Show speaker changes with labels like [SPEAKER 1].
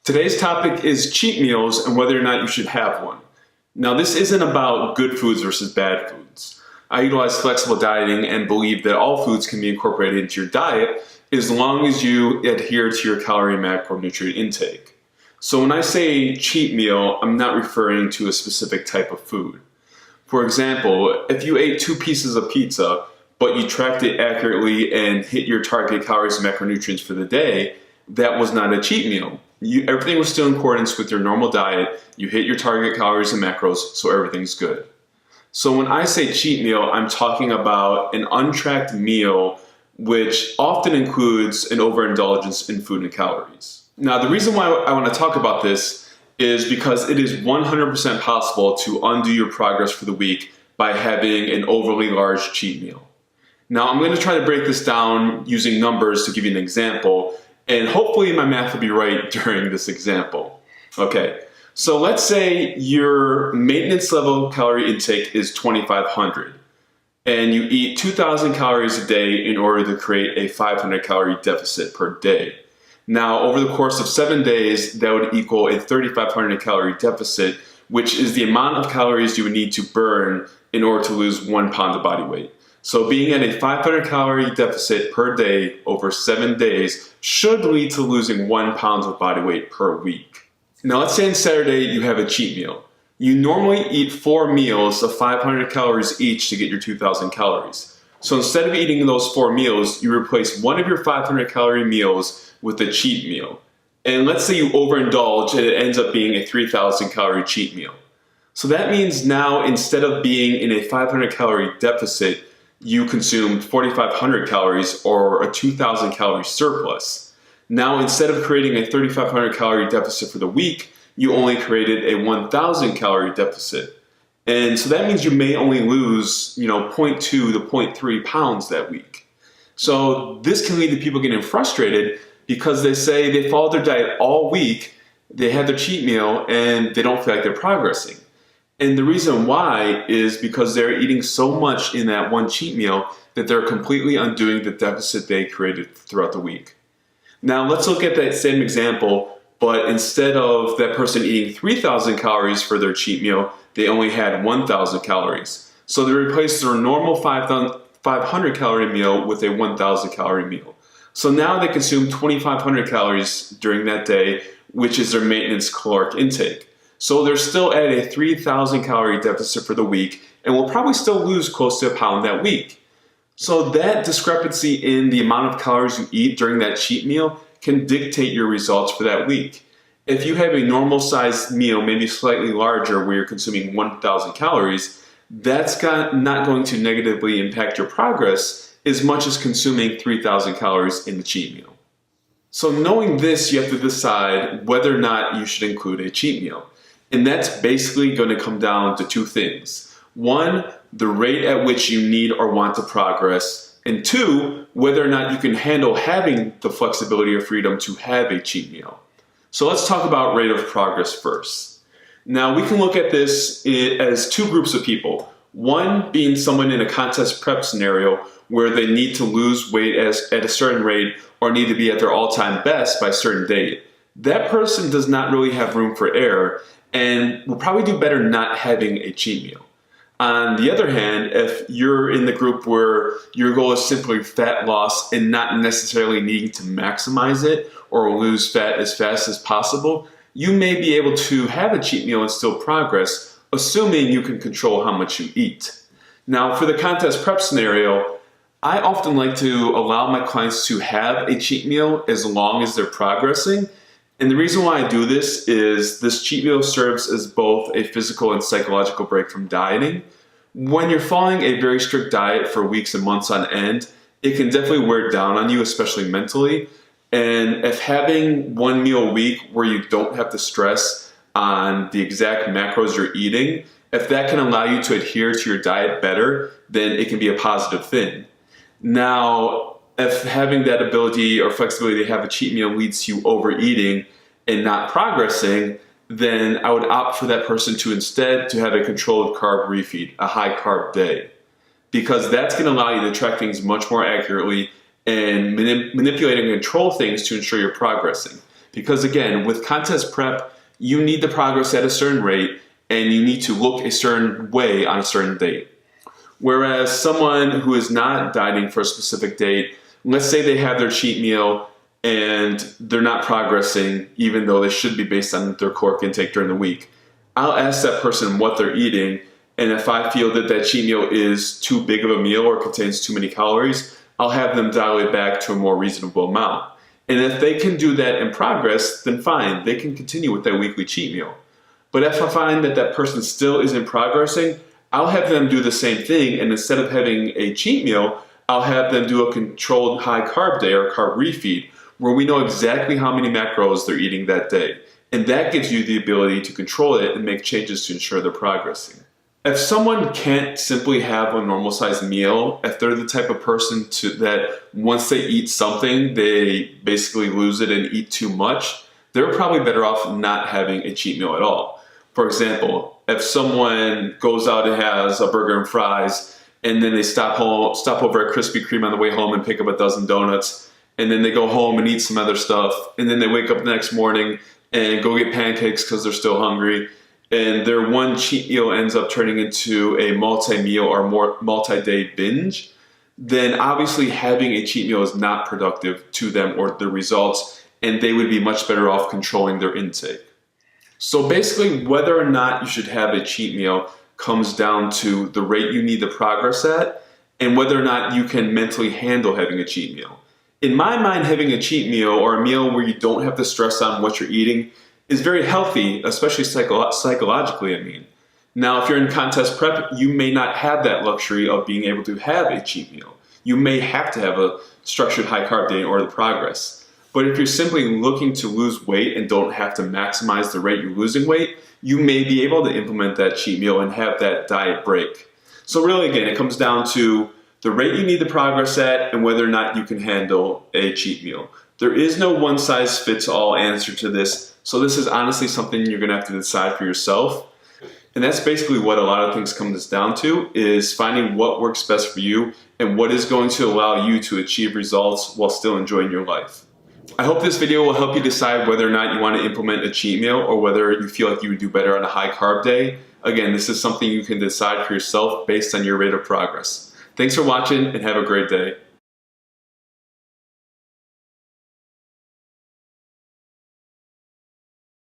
[SPEAKER 1] Today's topic is cheat meals and whether or not you should have one. Now, this isn't about good foods versus bad foods. I utilize flexible dieting and believe that all foods can be incorporated into your diet as long as you adhere to your calorie and macronutrient intake. So when I say cheat meal, I'm not referring to a specific type of food. For example, if you ate 2 pieces of pizza, but you tracked it accurately and hit your target calories and macronutrients for the day, that was not a cheat meal. Everything was still in accordance with your normal diet. You hit your target calories and macros, so everything's good. So when I say cheat meal, I'm talking about an untracked meal which often includes an overindulgence in food and calories. Now, the reason why I want to talk about this is because it is 100% possible to undo your progress for the week by having an overly large cheat meal. Now, I'm going to try to break this down using numbers to give you an example, and hopefully my math will be right during this example. Okay, so let's say your maintenance level calorie intake is 2,500, and you eat 2,000 calories a day in order to create a 500 calorie deficit per day. Now, over the course of 7 days, that would equal a 3,500 calorie deficit, which is the amount of calories you would need to burn in order to lose 1 pound of body weight. So being at a 500 calorie deficit per day over 7 days should lead to losing 1 pound of body weight per week. Now let's say on Saturday you have a cheat meal. You normally eat 4 meals of 500 calories each to get your 2,000 calories. So instead of eating those 4 meals, you replace one of your 500 calorie meals with a cheat meal. And let's say you overindulge and it ends up being a 3,000 calorie cheat meal. So that means now instead of being in a 500 calorie deficit, you consumed 4,500 calories or a 2,000 calorie surplus. Now, instead of creating a 3,500 calorie deficit for the week, you only created a 1,000 calorie deficit. And so that means you may only lose, 0.2 to 0.3 pounds that week. So this can lead to people getting frustrated because they say they followed their diet all week, they had their cheat meal, and they don't feel like they're progressing. And the reason why is because they're eating so much in that one cheat meal that they're completely undoing the deficit they created throughout the week. Now let's look at that same example, but instead of that person eating 3,000 calories for their cheat meal, they only had 1,000 calories. So they replaced their normal 500 calorie meal with a 1,000 calorie meal. So now they consume 2,500 calories during that day, which is their maintenance caloric intake. So they're still at a 3,000 calorie deficit for the week and will probably still lose close to a pound that week. So that discrepancy in the amount of calories you eat during that cheat meal can dictate your results for that week. If you have a normal sized meal, maybe slightly larger, where you're consuming 1,000 calories, that's not going to negatively impact your progress as much as consuming 3,000 calories in the cheat meal. So knowing this, you have to decide whether or not you should include a cheat meal. And that's basically going to come down to 2 things. 1, the rate at which you need or want to progress. And 2, whether or not you can handle having the flexibility or freedom to have a cheat meal. So let's talk about rate of progress first. Now we can look at this as 2 groups of people. One being someone in a contest prep scenario where they need to lose weight at a certain rate or need to be at their all-time best by a certain date. That person does not really have room for error and will probably do better not having a cheat meal. On the other hand, if you're in the group where your goal is simply fat loss and not necessarily needing to maximize it or lose fat as fast as possible, you may be able to have a cheat meal and still progress, assuming you can control how much you eat. Now, for the contest prep scenario, I often like to allow my clients to have a cheat meal as long as they're progressing. And the reason why I do this is this cheat meal serves as both a physical and psychological break from dieting. When you're following a very strict diet for weeks and months on end, it can definitely wear down on you, especially mentally. And if having 1 meal a week where you don't have to stress on the exact macros you're eating, if that can allow you to adhere to your diet better, then it can be a positive thing. Now, if having that ability or flexibility to have a cheat meal leads to you overeating and not progressing, then I would opt for that person to instead to have a controlled carb refeed, a high carb day, because that's going to allow you to track things much more accurately and manipulate and control things to ensure you're progressing. Because again, with contest prep, you need the progress at a certain rate and you need to look a certain way on a certain date. Whereas someone who is not dieting for a specific date, let's say they have their cheat meal and they're not progressing even though they should be based on their caloric intake during the week. I'll ask that person what they're eating, and if I feel that that cheat meal is too big of a meal or contains too many calories, I'll have them dial it back to a more reasonable amount. And if they can do that in progress, then fine, they can continue with that weekly cheat meal. But if I find that that person still isn't progressing, I'll have them do the same thing, and instead of having a cheat meal, I'll have them do a controlled high carb day or carb refeed, where we know exactly how many macros they're eating that day. And that gives you the ability to control it and make changes to ensure they're progressing. If someone can't simply have a normal sized meal, if they're the type of person that once they eat something, they basically lose it and eat too much, they're probably better off not having a cheat meal at all. For example, if someone goes out and has a burger and fries, and then they stop over at Krispy Kreme on the way home and pick up a dozen donuts, and then they go home and eat some other stuff, and then they wake up the next morning and go get pancakes because they're still hungry, and their one cheat meal ends up turning into a multi-meal or more multi-day binge, then obviously having a cheat meal is not productive to them or their results, and they would be much better off controlling their intake. So basically, whether or not you should have a cheat meal comes down to the rate you need the progress at and whether or not you can mentally handle having a cheat meal. In my mind, having a cheat meal or a meal where you don't have to stress on what you're eating is very healthy, especially psychologically, I mean. Now, if you're in contest prep, you may not have that luxury of being able to have a cheat meal. You may have to have a structured high carb day in order to progress. But if you're simply looking to lose weight and don't have to maximize the rate you're losing weight, you may be able to implement that cheat meal and have that diet break. So really, again, it comes down to the rate you need the progress at and whether or not you can handle a cheat meal. There is no one-size-fits-all answer to this, so this is honestly something you're gonna have to decide for yourself. And that's basically what a lot of things comes down to, is finding what works best for you and what is going to allow you to achieve results while still enjoying your life. I hope this video will help you decide whether or not you want to implement a cheat meal or whether you feel like you would do better on a high carb day. Again, this is something you can decide for yourself based on your rate of progress. Thanks for watching and have a great day.